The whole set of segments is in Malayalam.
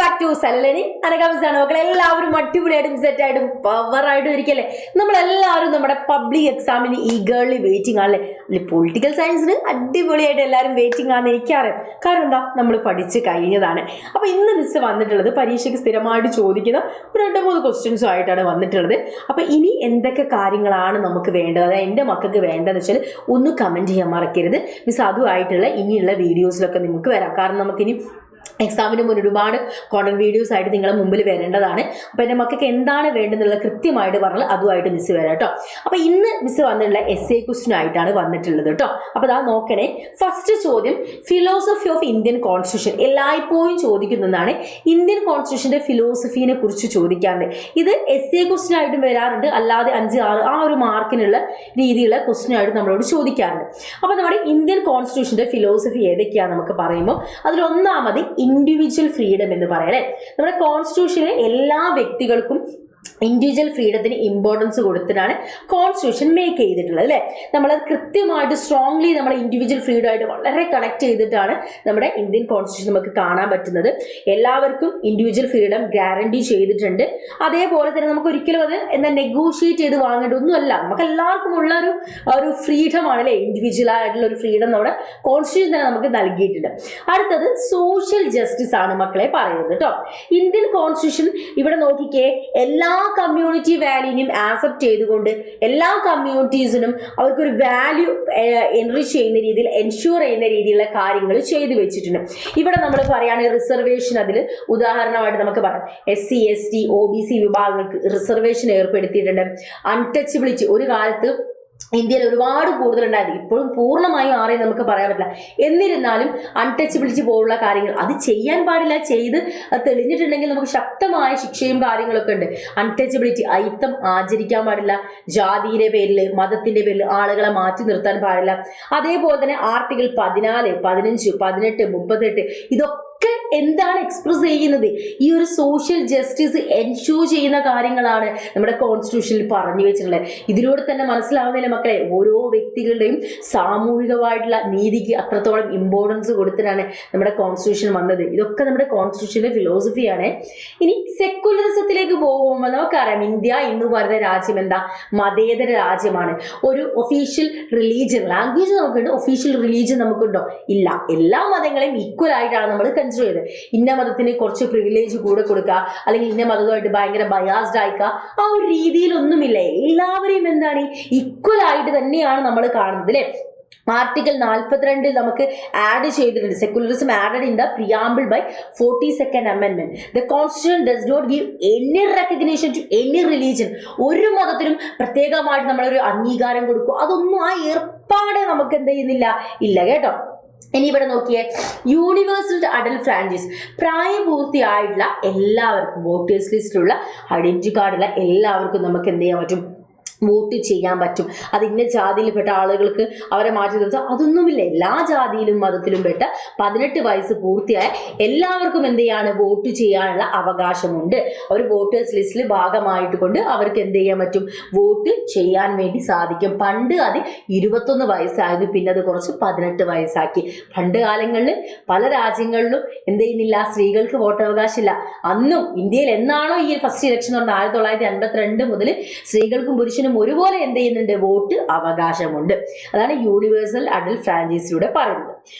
ബാക്ക് ടു സലലനി അനകാമിസാണ് മക്കളെ. എല്ലാവരും അടിപൊളിയായിട്ടും സെറ്റായിട്ടും പവറായിട്ടും ഇരിക്കല്ലേ. നമ്മളെല്ലാവരും നമ്മുടെ പബ്ലിക് എക്സാമിന് ഈഗേർലി വെയിറ്റിംഗ് ആണല്ലേ. അല്ലെ പൊളിറ്റിക്കൽ സയൻസിന് അടിപൊളിയായിട്ട് എല്ലാവരും വെയിറ്റിംഗ് ആണെന്ന് എനിക്കറിയാം. കാരണം എന്താ, നമ്മൾ പഠിച്ച് കഴിഞ്ഞതാണ്. അപ്പൊ ഇന്ന് മിസ് വന്നിട്ടുള്ളത് പരീക്ഷയ്ക്ക് സ്ഥിരമായിട്ട് ചോദിക്കുന്ന ഒരു 2-3 ക്വസ്റ്റ്യൻസും ആയിട്ടാണ് വന്നിട്ടുള്ളത്. അപ്പൊ ഇനി എന്തൊക്കെ കാര്യങ്ങളാണ് നമുക്ക് വേണ്ടത്, അതായത് എൻ്റെ മക്കൾക്ക് വേണ്ടതെന്ന് വെച്ചാൽ ഒന്ന് കമന്റ് ചെയ്യാൻ മറക്കരുത്. മിസ് അതുമായിട്ടുള്ള ഇനിയുള്ള വീഡിയോസിലൊക്കെ നിങ്ങൾക്ക് വരാം. കാരണം നമുക്കിനി എക്സാമിന് മുന്നേ ഒരുപാട് കോണ്ടന്റ് വീഡിയോസ് ആയിട്ട് നിങ്ങളെ മുമ്പിൽ വരേണ്ടതാണ്. അപ്പോൾ എൻ്റെ മക്കൾക്ക് എന്താണ് വേണ്ടതെന്നുള്ളത് കൃത്യമായിട്ട് പറഞ്ഞാൽ അതുമായിട്ട് മിസ് വരാം കേട്ടോ. അപ്പോൾ ഇന്ന് മിസ് വന്നിട്ടുള്ള എസ് എ ക്വസ്റ്റ്യൻ ആയിട്ടാണ് വന്നിട്ടുള്ളത് കേട്ടോ. അപ്പോൾ അതാ നോക്കണേ. ഫസ്റ്റ് ചോദ്യം, ഫിലോസഫി ഓഫ് ഇന്ത്യൻ കോൺസ്റ്റിറ്റ്യൂഷൻ. എല്ലായ്പ്പോഴും ചോദിക്കുന്നതാണ് ഇന്ത്യൻ കോൺസ്റ്റിറ്റ്യൂഷന്റെ ഫിലോസഫിനെ കുറിച്ച് ചോദിക്കാറുണ്ട്. ഇത് എസ് എ ക്വസ്റ്റ്യൻ ആയിട്ടും വരാറുണ്ട്, അല്ലാതെ 5-6 ആ ഒരു മാർക്കിനുള്ള രീതിയിലുള്ള ക്വസ്റ്റ്യൻ ആയിട്ട് നമ്മളോട് ചോദിക്കാറുണ്ട്. അപ്പോൾ നമ്മുടെ ഇന്ത്യൻ കോൺസ്റ്റിറ്റ്യൂഷന്റെ ഫിലോസഫി ഏതൊക്കെയാണ് നമുക്ക് പറയുമ്പോൾ അതിലൊന്നാമത് ഇൻഡിവിജ്വൽ ഫ്രീഡം എന്ന് പറയാം അല്ലെ. നമ്മുടെ കോൺസ്റ്റിറ്റ്യൂഷനിലെ എല്ലാ വ്യക്തികൾക്കും ഇൻഡിവിജ്വൽ ഫ്രീഡത്തിന് ഇമ്പോർട്ടൻസ് കൊടുത്തിട്ടാണ് കോൺസ്റ്റിറ്റ്യൂഷൻ മേക്ക് ചെയ്തിട്ടുള്ളത് അല്ലേ. നമ്മളത് കൃത്യമായിട്ട് സ്ട്രോങ്ലി നമ്മുടെ ഇൻഡിവിജ്വൽ ഫ്രീഡമായിട്ട് വളരെ കണക്ട് ചെയ്തിട്ടാണ് നമ്മുടെ ഇന്ത്യൻ കോൺസ്റ്റിറ്റ്യൂഷൻ നമുക്ക് കാണാൻ പറ്റുന്നത്. എല്ലാവർക്കും ഇൻഡിവിജ്വൽ ഫ്രീഡം ഗ്യാരണ്ടി ചെയ്തിട്ടുണ്ട്. അതേപോലെ തന്നെ നമുക്ക് ഒരിക്കലും അത് എന്താ നെഗോഷിയേറ്റ് ചെയ്ത് വാങ്ങേണ്ടതൊന്നുമല്ല. നമുക്ക് എല്ലാവർക്കും ഉള്ള ഒരു ഫ്രീഡമാണ് അല്ലേ, ഇൻഡിവിജ്വൽ ആയിട്ടുള്ള ഒരു ഫ്രീഡം നമ്മുടെ കോൺസ്റ്റിറ്റ്യൂഷൻ തന്നെ നമുക്ക് നൽകിയിട്ടുണ്ട്. അടുത്തത് സോഷ്യൽ ജസ്റ്റിസ് ആണ് മക്കളെ പറയുന്നത് കേട്ടോ. ഇന്ത്യൻ കോൺസ്റ്റിറ്റ്യൂഷൻ ഇവിടെ നോക്കിക്കേ, എല്ലാ കമ്മ്യൂണിറ്റി വാല്യൂവിനും ആക്സെപ്റ്റ് ചെയ്തുകൊണ്ട് എല്ലാ കമ്മ്യൂണിറ്റീസിനും അവർക്കൊരു വാല്യൂ എൻറിച്ച് ചെയ്യുന്ന രീതിയിൽ എൻഷുർ ചെയ്യുന്ന രീതിയിലുള്ള കാര്യങ്ങൾ ചെയ്തു വെച്ചിട്ടുണ്ട്. ഇവിടെ നമ്മൾ പറയുകയാണെങ്കിൽ റിസർവേഷൻ, അതിൽ ഉദാഹരണമായിട്ട് നമുക്ക് പറയാം SC ST OBC വിഭാഗങ്ങൾക്ക് റിസർവേഷൻ ഏർപ്പെടുത്തിയിട്ടുണ്ട്. അൺടച്ചബിലിറ്റി ഒരു കാലത്ത് ഇന്ത്യയിൽ ഒരുപാട് കൂടുതലുണ്ടായിരുന്നു, ഇപ്പോഴും പൂർണ്ണമായും ആരെയും നമുക്ക് പറയാൻ പറ്റില്ല. എന്നിരുന്നാലും അൺടച്ചബിലിറ്റി പോലുള്ള കാര്യങ്ങൾ അത് ചെയ്യാൻ പാടില്ല, ചെയ്ത് തെളിഞ്ഞിട്ടുണ്ടെങ്കിൽ നമുക്ക് ശക്തമായ ശിക്ഷയും കാര്യങ്ങളൊക്കെ ഉണ്ട്. അൺടച്ചബിലിറ്റി, അയിത്തം ആചരിക്കാൻ പാടില്ല, ജാതിയുടെ പേരിൽ മതത്തിന്റെ പേരിൽ ആളുകളെ മാറ്റി നിർത്താൻ പാടില്ല. അതേപോലെ തന്നെ ആർട്ടിക്കിൾ 14, 15, 18, 38 ഇതൊക്കെ എന്താണ് എക്സ്പ്രസ് ചെയ്യുന്നത്, ഈ ഒരു സോഷ്യൽ ജസ്റ്റിസ് എൻഷൂർ ചെയ്യുന്ന കാര്യങ്ങളാണ് നമ്മുടെ കോൺസ്റ്റിറ്റ്യൂഷനിൽ പറഞ്ഞു വെച്ചിട്ടുള്ളത്. ഇതിലൂടെ തന്നെ മനസ്സിലാവുന്നില്ല മക്കളെ, ഓരോ വ്യക്തികളുടെയും സാമൂഹികമായിട്ടുള്ള നീതിക്ക് അത്രത്തോളം ഇമ്പോർട്ടൻസ് കൊടുത്തിട്ടാണ് നമ്മുടെ കോൺസ്റ്റിറ്റ്യൂഷൻ വന്നത്. ഇതൊക്കെ നമ്മുടെ കോൺസ്റ്റിറ്റ്യൂഷന്റെ ഫിലോസഫിയാണ്. ഇനി സെക്കുലറിസത്തിലേക്ക് പോകുമ്പോൾ നമുക്കറിയാം, ഇന്ത്യ എന്ന് പറയുന്ന രാജ്യം എന്താ, മതേതര രാജ്യമാണ്. ഒരു ഒഫീഷ്യൽ റിലീജിയൻ, ലാംഗ്വേജ് നമുക്കുണ്ട്, ഒഫീഷ്യൽ റിലീജിയൻ നമുക്കുണ്ടോ? ഇല്ല. എല്ലാ മതങ്ങളെയും ഈക്വൽ ആയിട്ടാണ് നമ്മൾ കൺസിഡർ ചെയ്തത്. ഇന്ന മതത്തിന് കുറച്ച് പ്രിവിലേജ് കൂടെ കൊടുക്കുക, അല്ലെങ്കിൽ ഇന്ന മതവുമായിട്ട് ഭയങ്കര ബയാസ്ഡ് ആയിക്കുക, ആ ഒരു രീതിയിലൊന്നുമില്ല. എല്ലാവരെയും എന്താണ് ഈക്വൽ ആയിട്ട് തന്നെയാണ് നമ്മൾ കാണുന്നത് അല്ലെ. ആർട്ടിക്കിൾ 42 നമുക്ക് ആഡ് ചെയ്തിട്ടുണ്ട്, secularism added in the preamble by 42nd Amendment. The Constitution does not give any recognition to any religion. ഒരു മതത്തിനും പ്രത്യേകമായിട്ട് നമ്മളൊരു അംഗീകാരം കൊടുക്കുക, അതൊന്നും ആ ഏർപ്പാട് നമുക്ക് എന്ത് ചെയ്യുന്നില്ല, ഇല്ല കേട്ടോ. ഇനി ഇവിടെ നോക്കിയേ, യൂണിവേഴ്സൽ അഡൽട്ട് ഫ്രാഞ്ചൈസ്, പ്രായപൂർത്തിയായിട്ടുള്ള എല്ലാവർക്കും, വോട്ടേഴ്സ് ലിസ്റ്റിലുള്ള ഐഡന്റിറ്റി കാർഡുള്ള എല്ലാവർക്കും നമുക്ക് എന്ത് ചെയ്യാൻ പറ്റും, വോട്ട് ചെയ്യാൻ പറ്റും. അത് ഇന്ന ജാതിയിൽപ്പെട്ട ആളുകൾക്ക് അവരെ മാറ്റി നിർത്തുക, അതൊന്നുമില്ല. എല്ലാ ജാതിയിലും മതത്തിലും പെട്ട 18 വയസ്സ് പൂർത്തിയായ എല്ലാവർക്കും എന്ത് ചെയ്യാണ്, വോട്ട് ചെയ്യാനുള്ള അവകാശമുണ്ട്. അവർ വോട്ടേഴ്സ് ലിസ്റ്റിൽ ഭാഗമായിട്ട് കൊണ്ട് അവർക്ക് എന്ത് ചെയ്യാൻ പറ്റും, വോട്ട് ചെയ്യാൻ വേണ്ടി സാധിക്കും. പണ്ട് അത് 21 വയസ്സായിരുന്നു, പിന്നെ അത് കുറച്ച് 18 വയസ്സാക്കി. പണ്ട് കാലങ്ങളിൽ പല രാജ്യങ്ങളിലും എന്ത് ചെയ്യുന്നില്ല, സ്ത്രീകൾക്ക് വോട്ടവകാശമില്ല. അന്നും ഇന്ത്യയിൽ എന്നാണോ ഈ ഫസ്റ്റ് ഇലക്ഷൻ നടന്നത് 1952 മുതൽ സ്ത്രീകൾക്കും പുരുഷനും ഒരുപോലെ എന്ത് ചെയ്യുന്നുണ്ട്, വോട്ട് അവകാശമുണ്ട്. അതാണ് യൂണിവേഴ്സൽ അഡൽട്ട് ഫ്രാഞ്ചൈസിലൂടെ പറയുന്നത്.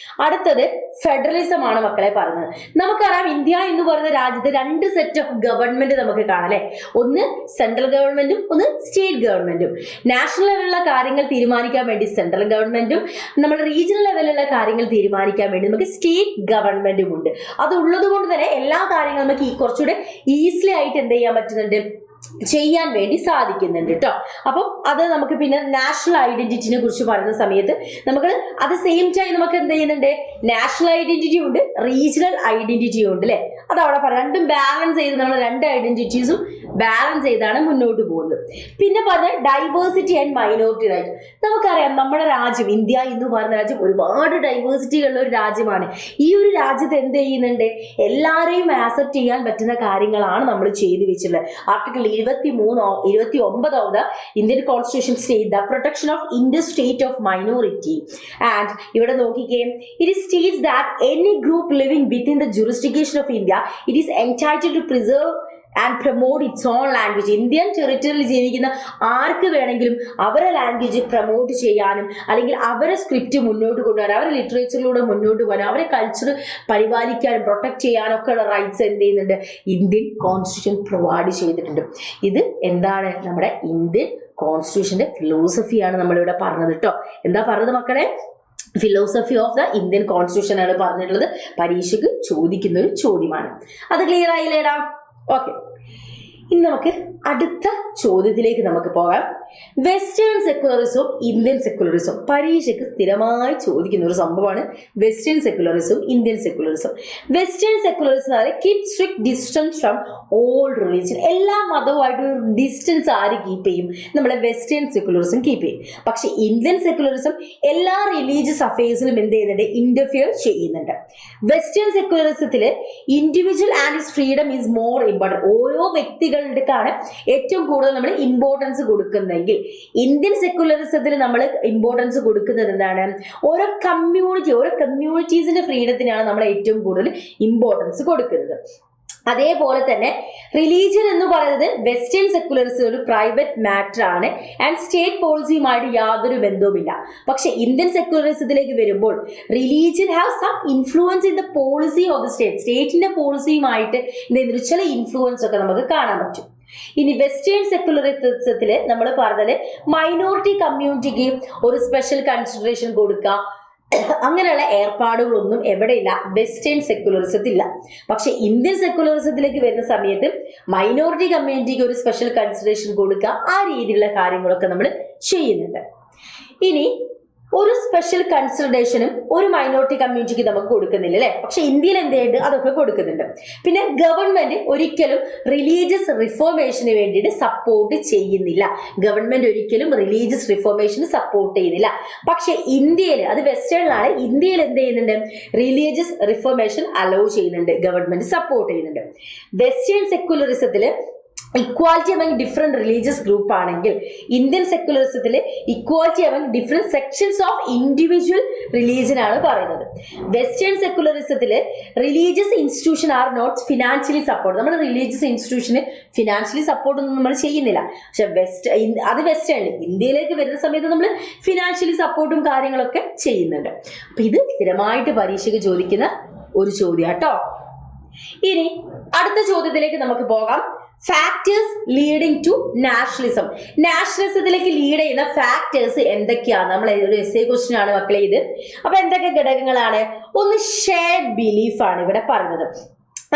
അടുത്തത് ഫെഡറലിസം ആണ് മക്കളെ പറയുന്നത്. നമുക്കറിയാം, ഇന്ത്യ എന്ന് പറയുന്ന രാജ്യത്ത് 2 സെറ്റ് ഓഫ് ഗവൺമെന്റ് നമുക്ക് കാണാം അല്ലെ. ഒന്ന് സെൻട്രൽ ഗവൺമെന്റും ഒന്ന് സ്റ്റേറ്റ് ഗവൺമെന്റും. നാഷണൽ ലെവലിലുള്ള കാര്യങ്ങൾ തീരുമാനിക്കാൻ വേണ്ടി സെൻട്രൽ ഗവൺമെന്റും നമ്മുടെ റീജിയണൽ ലെവലിലുള്ള കാര്യങ്ങൾ തീരുമാനിക്കാൻ വേണ്ടി നമുക്ക് സ്റ്റേറ്റ് ഗവൺമെന്റും ഉണ്ട്. അത് ഉള്ളത് കൊണ്ട് തന്നെ എല്ലാ കാര്യങ്ങളും നമുക്ക് കുറച്ചുകൂടെ ഈസിലി ആയിട്ട് എന്ത് ചെയ്യാൻ പറ്റുന്നുണ്ട്, ചെയ്യാൻ വേണ്ടി സാധിക്കുന്നുണ്ട് കേട്ടോ. അപ്പം അത് നമുക്ക് പിന്നെ നാഷണൽ ഐഡന്റിറ്റിനെ കുറിച്ച് പറയുന്ന സമയത്ത് നമുക്ക് അത് സെയിം ടൈം നമുക്ക് എന്ത് ചെയ്യുന്നുണ്ട്, നാഷണൽ ഐഡന്റിറ്റി ഉണ്ട്, റീജിയണൽ ഐഡന്റിറ്റിയും ഉണ്ട് അല്ലെ. അത് അവിടെ പറയാം, രണ്ടും ബാലൻസ് ചെയ്ത് നമ്മൾ 2 ഐഡന്റിറ്റീസും ബാലൻസ് ചെയ്താണ് മുന്നോട്ട് പോകുന്നത്. പിന്നെ പറഞ്ഞ ഡൈവേഴ്സിറ്റി ആൻഡ് മൈനോറിറ്റി റൈറ്റ്. നമുക്കറിയാം നമ്മുടെ രാജ്യം ഇന്ത്യ എന്ന് പറയുന്ന രാജ്യം ഒരുപാട് ഡൈവേഴ്സിറ്റി ഉള്ള ഒരു രാജ്യമാണ്. ഈ ഒരു രാജ്യത്ത് എന്ത് ചെയ്യുന്നുണ്ട്, എല്ലാവരെയും ആക്സെപ്റ്റ് ചെയ്യാൻ പറ്റുന്ന കാര്യങ്ങളാണ് നമ്മൾ ചെയ്തു വെച്ചിട്ടുള്ളത്. Article 29 of the Indian constitution state the protection of Indian state of minority. And ഇവിടെ നോക്കിക്കേ, it states that any group living within the jurisdiction of India it is entitled to preserve and promote its own language. Indian ടെറിട്ടറിയിൽ ജീവിക്കുന്ന ആർക്ക് വേണമെങ്കിലും അവരെ ലാംഗ്വേജ് പ്രൊമോട്ട് ചെയ്യാനും അല്ലെങ്കിൽ അവരെ സ്ക്രിപ്റ്റ് മുന്നോട്ട് കൊണ്ടുപോകാനും അവരെ ലിറ്ററേച്ചറിലൂടെ മുന്നോട്ട് പോകാനും അവരെ കൾച്ചർ പരിപാലിക്കാനും പ്രൊട്ടക്ട് ചെയ്യാനും ഒക്കെ ഉള്ള റൈറ്റ്സ് എന്ത് ചെയ്യുന്നുണ്ട്, ഇന്ത്യൻ കോൺസ്റ്റിറ്റ്യൂഷൻ പ്രൊവൈഡ് ചെയ്തിട്ടുണ്ട്. ഇത് എന്താണ്, നമ്മുടെ ഇന്ത്യൻ കോൺസ്റ്റിറ്റ്യൂഷന്റെ ഫിലോസഫിയാണ് നമ്മളിവിടെ പറഞ്ഞത് കേട്ടോ. എന്താ പറഞ്ഞത് മക്കളെ? Philosophy of the Indian constitution ആണ് പറഞ്ഞിട്ടുള്ളത്. പരീക്ഷയ്ക്ക് ചോദിക്കുന്ന ഒരു ചോദ്യമാണ്. അത് ക്ലിയർ ആയില്ലേടാ? ഓക്കെ, ഇനി നമുക്ക് അടുത്ത ചോദ്യത്തിലേക്ക് നമുക്ക് പോകാം. വെസ്റ്റേൺ സെക്കുലറിസവും ഇന്ത്യൻ സെക്കുലറിസവും പരീക്ഷയ്ക്ക് സ്ഥിരമായി ചോദിക്കുന്ന ഒരു സംഭവമാണ്. വെസ്റ്റേൺ സെക്കുലറിസവും Indian secularism. Western secularism keep strict distance from all religion. എല്ലാ മതവുമായിട്ടൊരു ഡിസ്റ്റൻസ് ആര് കീപ്പ് ചെയ്യും? നമ്മളെ വെസ്റ്റേൺ സെക്കുലറിസം കീപ്പ് ചെയ്യും. പക്ഷെ ഇന്ത്യൻ സെക്കുലറിസം എല്ലാ റിലീജിയസ് അഫയേഴ്സിലും എന്ത് ചെയ്യുന്നുണ്ട്, ഇന്റർഫിയർ ചെയ്യുന്നുണ്ട്. വെസ്റ്റേൺ സെക്കുലറിസത്തിൽ individual and his freedom is more important. ഓരോ വ്യക്തികളുടെക്കാണ് ഏറ്റവും കൂടുതൽ നമ്മൾ ഇമ്പോർട്ടൻസ് കൊടുക്കുന്നതെങ്കിൽ ഇന്ത്യൻ സെക്കുലറിസത്തിൽ നമ്മൾ ഇമ്പോർട്ടൻസ് കൊടുക്കുന്നത് എന്താണ്, ഓരോ കമ്മ്യൂണിറ്റീസിന്റെ ഫ്രീഡത്തിനാണ് നമ്മൾ ഏറ്റവും കൂടുതൽ ഇമ്പോർട്ടൻസ് കൊടുക്കുന്നത്. അതേപോലെ തന്നെ റിലീജിയൻ എന്ന് പറയുന്നത് വെസ്റ്റേൺ സെക്കുലറിസം ഒരു പ്രൈവറ്റ് മാറ്റർ ആണ് ആൻഡ് സ്റ്റേറ്റ് പോളിസിയുമായിട്ട് യാതൊരു ബന്ധവുമില്ല. പക്ഷെ ഇന്ത്യൻ സെക്കുലറിസത്തിലേക്ക് വരുമ്പോൾ religion have some influence in the policy of the state. സ്റ്റേറ്റിന്റെ പോളിസിയുമായിട്ട് ചില ഇൻഫ്ലുവൻസ് ഒക്കെ നമുക്ക് കാണാൻ പറ്റും. ഇനി വെസ്റ്റേൺ സെക്കുലറിസത്തിൽ നമ്മൾ പറഞ്ഞത് മൈനോറിറ്റി കമ്മ്യൂണിറ്റിക്ക് ഒരു സ്പെഷ്യൽ കൺസിഡറേഷൻ കൊടുക്കുക, അങ്ങനെയുള്ള ഏർപ്പാടുകളൊന്നും എവിടെയില്ല, വെസ്റ്റേൺ സെക്കുലറിസത്തില്ല. പക്ഷെ ഇന്ത്യൻ സെക്കുലറിസത്തിലേക്ക് വരുന്ന സമയത്ത് മൈനോറിറ്റി കമ്മ്യൂണിറ്റിക്ക് ഒരു സ്പെഷ്യൽ കൺസിഡറേഷൻ കൊടുക്കുക, ആ രീതിയിലുള്ള കാര്യങ്ങളൊക്കെ നമ്മൾ ചെയ്യുന്നുണ്ട്. ഇനി ഒരു സ്പെഷ്യൽ കൺസിഡറേഷനും ഒരു മൈനോറിറ്റി കമ്മ്യൂണിറ്റിക്ക് നമുക്ക് കൊടുക്കുന്നില്ല അല്ലെ? പക്ഷെ ഇന്ത്യയിൽ എന്തുണ്ട്, അതൊക്കെ കൊടുക്കുന്നുണ്ട്. പിന്നെ ഗവൺമെന്റ് ഒരിക്കലും റിലീജിയസ് റിഫോർമേഷന് വേണ്ടിയിട്ട് സപ്പോർട്ട് ചെയ്യുന്നില്ല. ഗവൺമെന്റ് ഒരിക്കലും റിലീജിയസ് റിഫോർമേഷന് സപ്പോർട്ട് ചെയ്യുന്നില്ല. പക്ഷെ ഇന്ത്യയിൽ, അത് വെസ്റ്റേണിലാണ്, ഇന്ത്യയിൽ എന്ത് ചെയ്യുന്നുണ്ട്, റിലീജിയസ് റിഫോർമേഷൻ അലോ ചെയ്യുന്നുണ്ട്, ഗവൺമെന്റ് സപ്പോർട്ട് ചെയ്യുന്നുണ്ട്. വെസ്റ്റേൺ സെക്കുലറിസത്തില് equality among different religious group ആണെങ്കിൽ ഇന്ത്യൻ സെക്കുലറിസത്തിൽ equality among different sections of individual religion ആണ് പറയുന്നത്. വെസ്റ്റേൺ സെക്കുലറിസത്തിൽ religious institution are not financially support. നമ്മൾ റിലീജിയസ് ഇൻസ്റ്റിറ്റ്യൂഷന് ഫിനാൻഷ്യലി സപ്പോർട്ട് ഒന്നും നമ്മൾ ചെയ്യുന്നില്ല. പക്ഷെ അത് വെസ്റ്റേണിൽ, ഇന്ത്യയിലേക്ക് വരുന്ന സമയത്ത് നമ്മൾ ഫിനാൻഷ്യലി സപ്പോർട്ടും കാര്യങ്ങളൊക്കെ ചെയ്യുന്നുണ്ട്. അപ്പൊ ഇത് സ്ഥിരമായിട്ട് പരീക്ഷയ്ക്ക് ചോദിക്കുന്ന ഒരു ചോദ്യം കേട്ടോ. ഇനി അടുത്ത ചോദ്യത്തിലേക്ക് നമുക്ക് പോകാം. Factors leading to nationalism. നാഷണലിസത്തിലേക്ക് ലീഡ് ചെയ്യുന്ന ഫാക്ടേഴ്സ് എന്തൊക്കെയാണ്? നമ്മൾ ഒരു എസ്സേ ക്വസ്റ്റ്യൻ ആണ് മക്കളെ ഇത്. അപ്പൊ എന്തൊക്കെ ഘടകങ്ങളാണ്? ഒന്ന് ഷെയർഡ് ബിലീഫ് ആണ് ഇവിടെ പറയുന്നത്.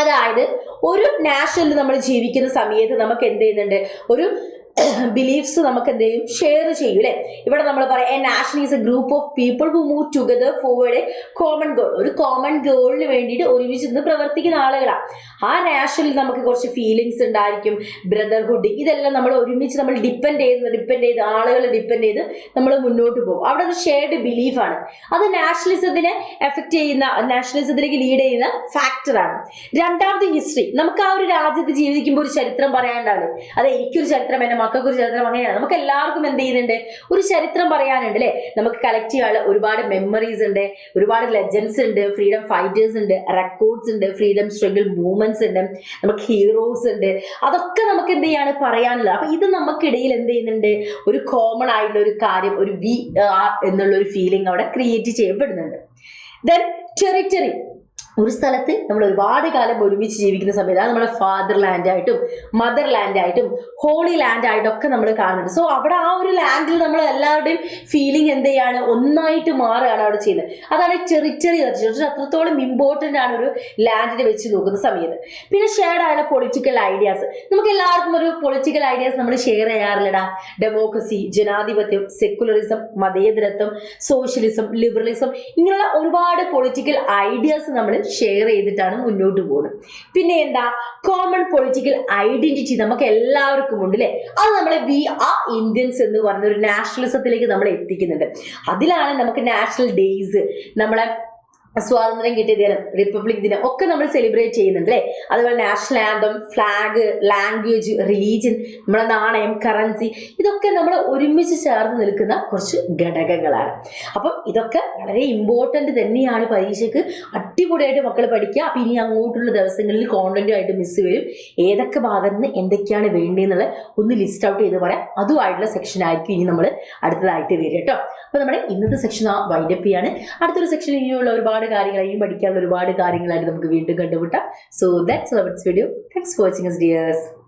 അതായത് ഒരു നാഷണലിൽ നമ്മൾ ജീവിക്കുന്ന സമയത്ത് നമുക്ക് എന്ത് ചെയ്യുന്നുണ്ട്, ഒരു ബിലീഫ്സ് നമുക്ക് എന്ത് ചെയ്യും, ഷെയർ ചെയ്യും അല്ലെ? ഇവിടെ നമ്മൾ പറയാം A nation is A group of people who move together forward A common goal. ഒരു കോമൺ ഗോളിന് വേണ്ടിയിട്ട് ഒരുമിച്ച് നിന്ന് പ്രവർത്തിക്കുന്ന ആളുകളാണ്. ആ നാഷനിൽ നമുക്ക് കുറച്ച് ഫീലിങ്സ് ഉണ്ടായിരിക്കും, ബ്രദർഹുഡ്, ഇതെല്ലാം നമ്മൾ ഒരുമിച്ച് നമ്മൾ ഡിപ്പെൻഡ് ചെയ്ത് ആളുകളെ ഡിപ്പെൻഡ് ചെയ്ത് നമ്മൾ മുന്നോട്ട് പോകും. അവിടെ ഒരു ഷെയർഡ് ബിലീഫാണ്. അത് നാഷണലിസത്തിനെ എഫക്ട് ചെയ്യുന്ന, നാഷണലിസത്തിലേക്ക് ലീഡ് ചെയ്യുന്ന ഫാക്ടറാണ്. രണ്ടാമത് ഹിസ്റ്ററി. നമുക്ക് ആ ഒരു രാജ്യത്ത് ജീവിക്കുമ്പോൾ ഒരു ചരിത്രം പറയാനുണ്ടാവില്ല. അത് എനിക്കൊരു ചരിത്രം, എന്റെ മക്കൾക്കൊരു ചരിത്രം, അങ്ങനെയാണ്. നമുക്ക് എല്ലാവർക്കും എന്ത് ചെയ്യുന്നുണ്ട്, ഒരു ചരിത്രം പറയാനുണ്ട് അല്ലെ? നമുക്ക് കളക്ട് ചെയ്യാനുള്ള ഒരുപാട് മെമ്മറീസ് ഉണ്ട്, ഒരുപാട് ലെജൻഡ്സ് ഉണ്ട്, ഫ്രീഡം ഫൈറ്റേഴ്സ് ഉണ്ട്, റെക്കോർഡ്സ് ഉണ്ട്, ഫ്രീഡം സ്ട്രഗിൾ മൂവ്മെന്റ്സ് ഉണ്ട്, നമുക്ക് ഹീറോസ് ഉണ്ട്. അതൊക്കെ നമുക്ക് എന്ത് ചെയ്യാണ്, പറയാനുള്ളത്. അപ്പൊ ഇത് നമുക്കിടയിൽ എന്ത് ചെയ്യുന്നുണ്ട്, ഒരു കോമൺ ആയിട്ടുള്ള ഒരു കാര്യം, ഒരു വി ആർ എന്നുള്ള ഒരു ഫീലിംഗ് അവിടെ ക്രിയേറ്റ് ചെയ്യപ്പെടുന്നുണ്ട്. Then territory. ഒരു സ്ഥലത്ത് നമ്മൾ ഒരുപാട് കാലം ഒരുമിച്ച് ജീവിക്കുന്ന സമയത്ത് അത് നമ്മുടെ ഫാദർ ലാൻഡ് ആയിട്ടും മദർ ലാൻഡ് ആയിട്ടും ഹോളി ലാൻഡ് ആയിട്ടും ഒക്കെ നമ്മൾ കാണുന്നുണ്ട്. സോ അവിടെ ആ ഒരു ലാൻഡിൽ നമ്മൾ എല്ലാവരുടെയും ഫീലിംഗ് എന്ത് ചെയ്യാണ്, ഒന്നായിട്ട് മാറുകയാണ് അവിടെ ചെയ്യുന്നത്. അതാണ് ടെറിറ്ററി. അത്രത്തോളം ഇമ്പോർട്ടൻ്റ് ആണ് ഒരു ലാൻഡിനെ വെച്ച് നോക്കുന്ന സമയത്ത്. പിന്നെ ഷെയർഡ് ആയുള്ള പൊളിറ്റിക്കൽ ഐഡിയാസ്. നമുക്ക് എല്ലാവർക്കും ഒരു പൊളിറ്റിക്കൽ ഐഡിയാസ് നമ്മൾ ഷെയർ ചെയ്യാറില്ലടാ. ഡെമോക്രസി, ജനാധിപത്യം, സെക്കുലറിസം, മതേതരത്വം, സോഷ്യലിസം, ലിബറലിസം, ഇങ്ങനെയുള്ള ഒരുപാട് പൊളിറ്റിക്കൽ ഐഡിയാസ് നമ്മൾ ഷെയർ ചെയ്തിട്ടാണ് മുന്നോട്ട് പോകുന്നത്. പിന്നെ എന്താ, കോമൺ പൊളിറ്റിക്കൽ ഐഡന്റിറ്റി നമുക്ക് എല്ലാവർക്കും ഉണ്ട് അല്ലെ. അത് നമ്മളെ വി ആർ ഇന്ത്യൻസ് എന്ന് പറഞ്ഞ ഒരു നാഷണലിസത്തിലേക്ക് നമ്മൾ എത്തിക്കുന്നുണ്ട്. അതിലാണ് നമുക്ക് നാഷണൽ ഡേയ്സ്, നമ്മളെ സ്വാതന്ത്ര്യം കിട്ടിയ ദിനം, റിപ്പബ്ലിക് ദിനം ഒക്കെ നമ്മൾ സെലിബ്രേറ്റ് ചെയ്യുന്നുണ്ട് അല്ലേ. അതുപോലെ national anthem, flag, language, religion, നമ്മുടെ നാണയം, കറൻസി, ഇതൊക്കെ നമ്മൾ ഒരുമിച്ച് ചേർന്ന് നിൽക്കുന്ന കുറച്ച് ഘടകങ്ങളാണ്. അപ്പം ഇതൊക്കെ വളരെ ഇമ്പോർട്ടൻ്റ് തന്നെയാണ്. പരീക്ഷയ്ക്ക് അടിപൊളിയായിട്ട് മക്കൾ പഠിക്കുക. അപ്പം ഇനി അങ്ങോട്ടുള്ള ദിവസങ്ങളിൽ കോണ്ടന്റുമായിട്ട് മിസ് വരും. ഏതൊക്കെ ഭാഗത്ത് നിന്ന് എന്തൊക്കെയാണ് വേണ്ടതെന്നുള്ള ഒന്ന് ലിസ്റ്റ് ഔട്ട് ചെയ്ത് പറയാം. അതുമായിട്ടുള്ള സെക്ഷൻ ആയിരിക്കും ഇനി നമ്മൾ അടുത്തതായിട്ട് വരിക കേട്ടോ. അപ്പോൾ നമ്മുടെ ഇന്നത്തെ സെക്ഷൻ വൈൻഡപ്പ് ചെയ്യാണ്. അടുത്തൊരു സെക്ഷൻ ഇനിയുള്ള ഒരുപാട് കാര്യങ്ങളായും പഠിക്കാനുള്ള ഒരുപാട് കാര്യങ്ങളായിട്ട് നമുക്ക് വീണ്ടും കണ്ടുമുട്ടാം. So that's our video. Thanks for watching us dears.